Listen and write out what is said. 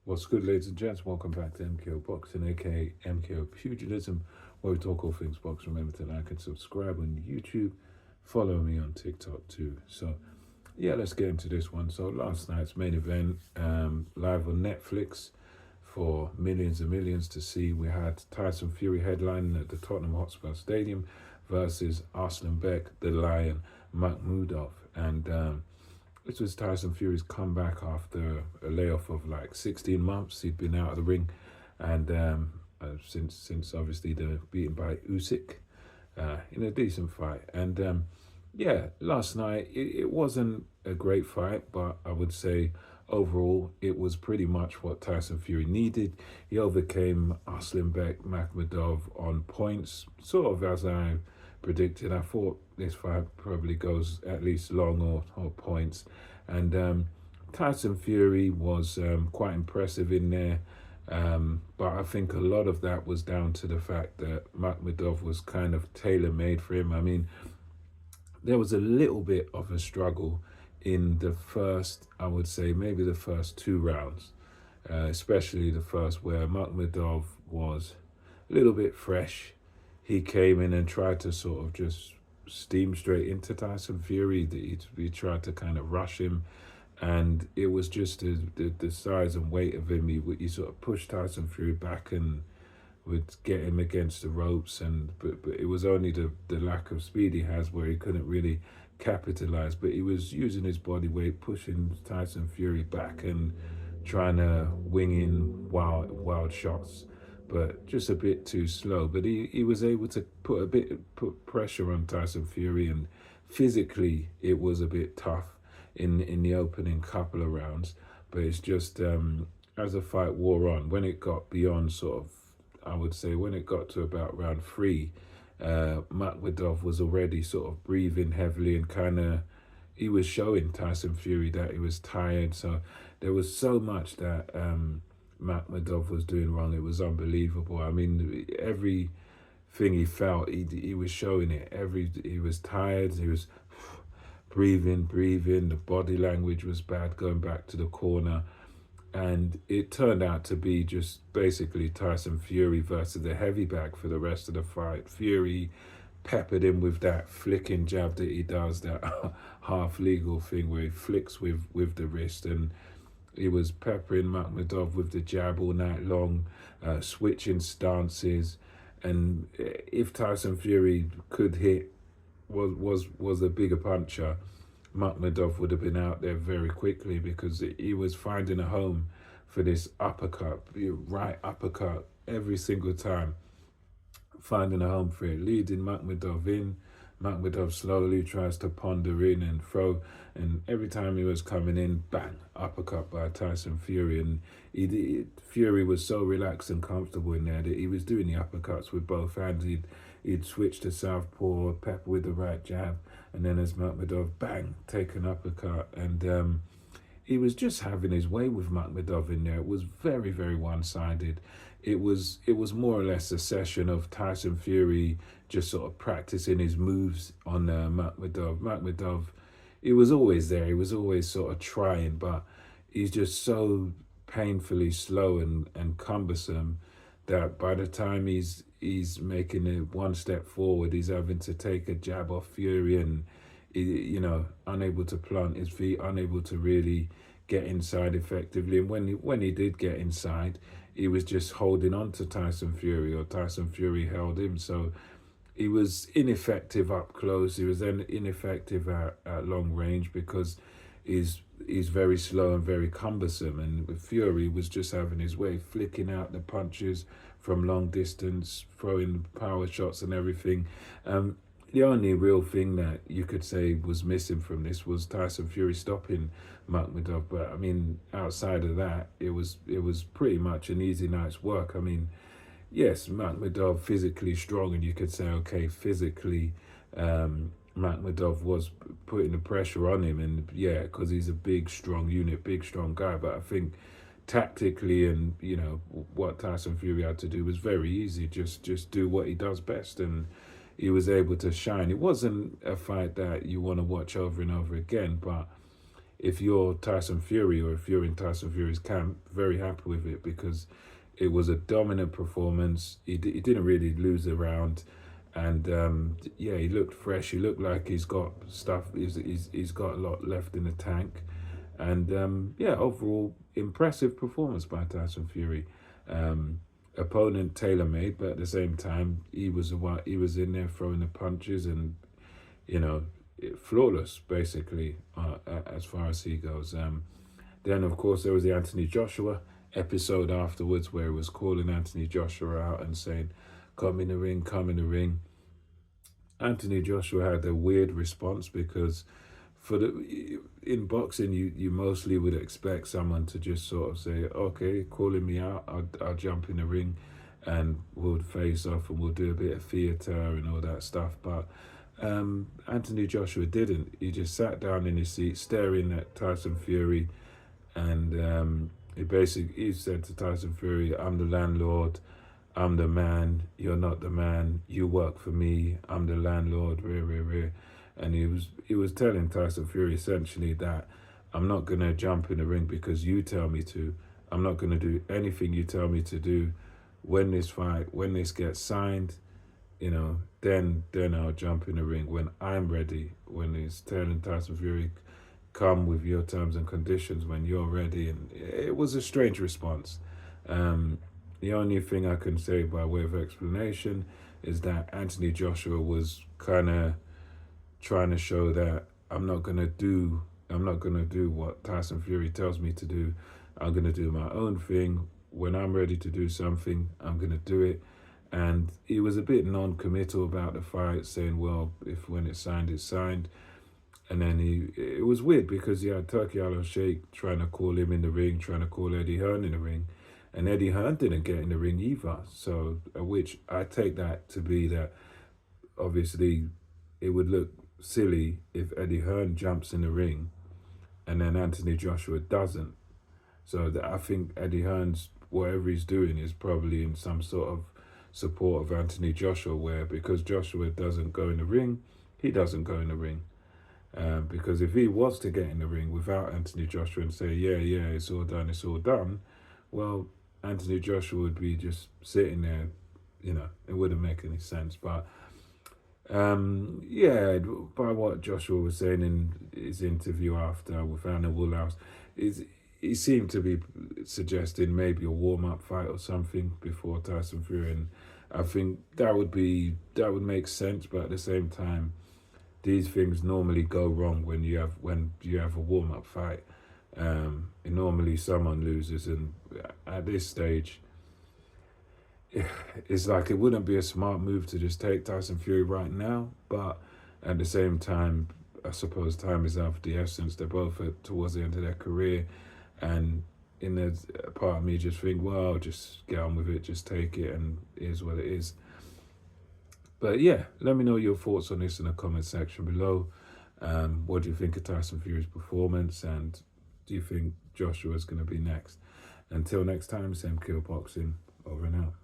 What's good, ladies and gents? Welcome back to MKO Boxing, aka MKO Pugilism, where we talk all things boxing. Remember to like and subscribe on YouTube. Follow me on TikTok too. So, yeah, let's get into this one. So, last night's main event, live on Netflix for millions and millions to see. We had Tyson Fury headlining at the Tottenham Hotspur Stadium versus Arslan Beck, the Lion, Makhmudov. And this was Tyson Fury's comeback after a layoff of like 16 months. He'd been out of the ring, and since obviously the beaten by Usyk in a decent fight. And yeah, last night it wasn't a great fight, but I would say overall it was pretty much what Tyson Fury needed. He overcame Arslan Beck Makhmudov on points, sort of as I predicted. I thought this fight probably goes at least long or points. And Tyson Fury was quite impressive in there. But I think a lot of that was down to the fact that Makhmudov was kind of tailor made for him. I mean, there was a little bit of a struggle in the first, I would say, maybe the first two rounds, especially the first, where Makhmudov was a little bit fresh. He came in and tried to sort of just steam straight into Tyson Fury. He tried to kind of rush him, and it was just the size and weight of him. He sort of pushed Tyson Fury back and would get him against the ropes, and but it was only the lack of speed he has where he couldn't really capitalize. But he was using his body weight, pushing Tyson Fury back and trying to wing in wild shots, but just a bit too slow. But he was able to put pressure on Tyson Fury, and physically it was a bit tough in the opening couple of rounds. But it's just as the fight wore on, when it got beyond sort of, I would say when it got to about round three, Makhmudov was already sort of breathing heavily and kind of, he was showing Tyson Fury that he was tired. So there was so much that Makhmudov was doing wrong. It was unbelievable. I mean, everything he felt, he was showing it. He was tired. He was breathing. The body language was bad going back to the corner. And it turned out to be just basically Tyson Fury versus the heavy bag for the rest of the fight. Fury peppered him with that flicking jab that he does, that half legal thing where he flicks with the wrist, and he was peppering Makhmudov with the jab all night long, switching stances. And if Tyson Fury could hit, was a bigger puncher, Makhmudov would have been out there very quickly, because he was finding a home for this uppercut, right uppercut every single time, finding a home for it, leading Makhmudov in. Makhmudov slowly tries to ponder in and throw, and every time he was coming in, bang, uppercut by Tyson Fury. And Fury was so relaxed and comfortable in there that he was doing the uppercuts with both hands. He'd switch to southpaw, pepper with the right jab, and then as Makhmudov, bang, take an uppercut. And he was just having his way with Makhmudov in there. It was very, very one-sided. It was more or less a session of Tyson Fury just sort of practicing his moves on Makhmudov. Makhmudov, he was always there. He was always sort of trying, but he's just so painfully slow and cumbersome that by the time he's making it one step forward, he's having to take a jab off Fury, and unable to plant his feet, unable to really get inside effectively. And when he did get inside, he was just holding on to Tyson Fury, or Tyson Fury held him. So he was ineffective up close. He was then ineffective at long range, because he's very slow and very cumbersome. And Fury was just having his way, flicking out the punches from long distance, throwing power shots and everything. The only real thing that you could say was missing from this was Tyson Fury stopping Makhmudov. But I mean, outside of that, it was pretty much an easy night's work. I mean, yes, Makhmudov physically strong, and you could say, okay, physically, Makhmudov was putting the pressure on him, and yeah, because he's a big, strong unit, big, strong guy. But I think tactically, and what Tyson Fury had to do was very easy. Just do what he does best, and he was able to shine. It wasn't a fight that you want to watch over and over again, but if you're Tyson Fury or if you're in Tyson Fury's camp, very happy with it because it was a dominant performance. He didn't really lose a round. And yeah, he looked fresh. He looked like he's got stuff. He's got a lot left in the tank. And yeah, overall impressive performance by Tyson Fury. Opponent tailor-made, but at the same time, he was in there throwing the punches and flawless basically as far as he goes. Then of course there was the Anthony Joshua episode afterwards where he was calling Anthony Joshua out and saying, "Come in the ring, come in the ring." Anthony Joshua had a weird response because in boxing you mostly would expect someone to just sort of say, "Okay, calling me out, I'll jump in the ring and we'll face off and we'll do a bit of theatre and all that stuff." But Anthony Joshua didn't. He just sat down in his seat staring at Tyson Fury, and he said to Tyson Fury, "I'm the landlord, I'm the man, you're not the man, you work for me, I'm the landlord, rah. And he was telling Tyson Fury essentially that I'm not going to jump in the ring because you tell me to. I'm not going to do anything you tell me to do. When this gets signed, then I'll jump in the ring when I'm ready." When he's telling Tyson Fury, "Come with your terms and conditions when you're ready." And it was a strange response. The only thing I can say by way of explanation is that Anthony Joshua was kind of trying to show that I'm not gonna do what Tyson Fury tells me to do. I'm gonna do my own thing. When I'm ready to do something, I'm gonna do it. And he was a bit non-committal about the fight, saying, "Well, if when it's signed, it's signed." And then it was weird because he had Turkey Al-Sheikh trying to call him in the ring, trying to call Eddie Hearn in the ring. And Eddie Hearn didn't get in the ring either. So, which I take that to be that obviously it would look silly if Eddie Hearn jumps in the ring and then Anthony Joshua doesn't. So I think Eddie Hearn's, whatever he's doing is probably in some sort of support of Anthony Joshua, where because Joshua doesn't go in the ring, he doesn't go in the ring. Because if he was to get in the ring without Anthony Joshua and say, yeah, it's all done, well, Anthony Joshua would be just sitting there, it wouldn't make any sense. But yeah, by what Joshua was saying in his interview after with Anna Woolhouse, he seemed to be suggesting maybe a warm-up fight or something before Tyson Fury, and I think that would make sense. But at the same time, these things normally go wrong when you have a warm-up fight. And normally someone loses, and at this stage, it's like it wouldn't be a smart move to just take Tyson Fury right now. But at the same time, I suppose time is of the essence. They're both towards the end of their career, and in a part of me just think, well, just get on with it, just take it, and it is what it is. But yeah, let me know your thoughts on this in the comment section below. What do you think of Tyson Fury's performance, and do you think Joshua's going to be next? Until next time, Sam Kill Boxing, over and out.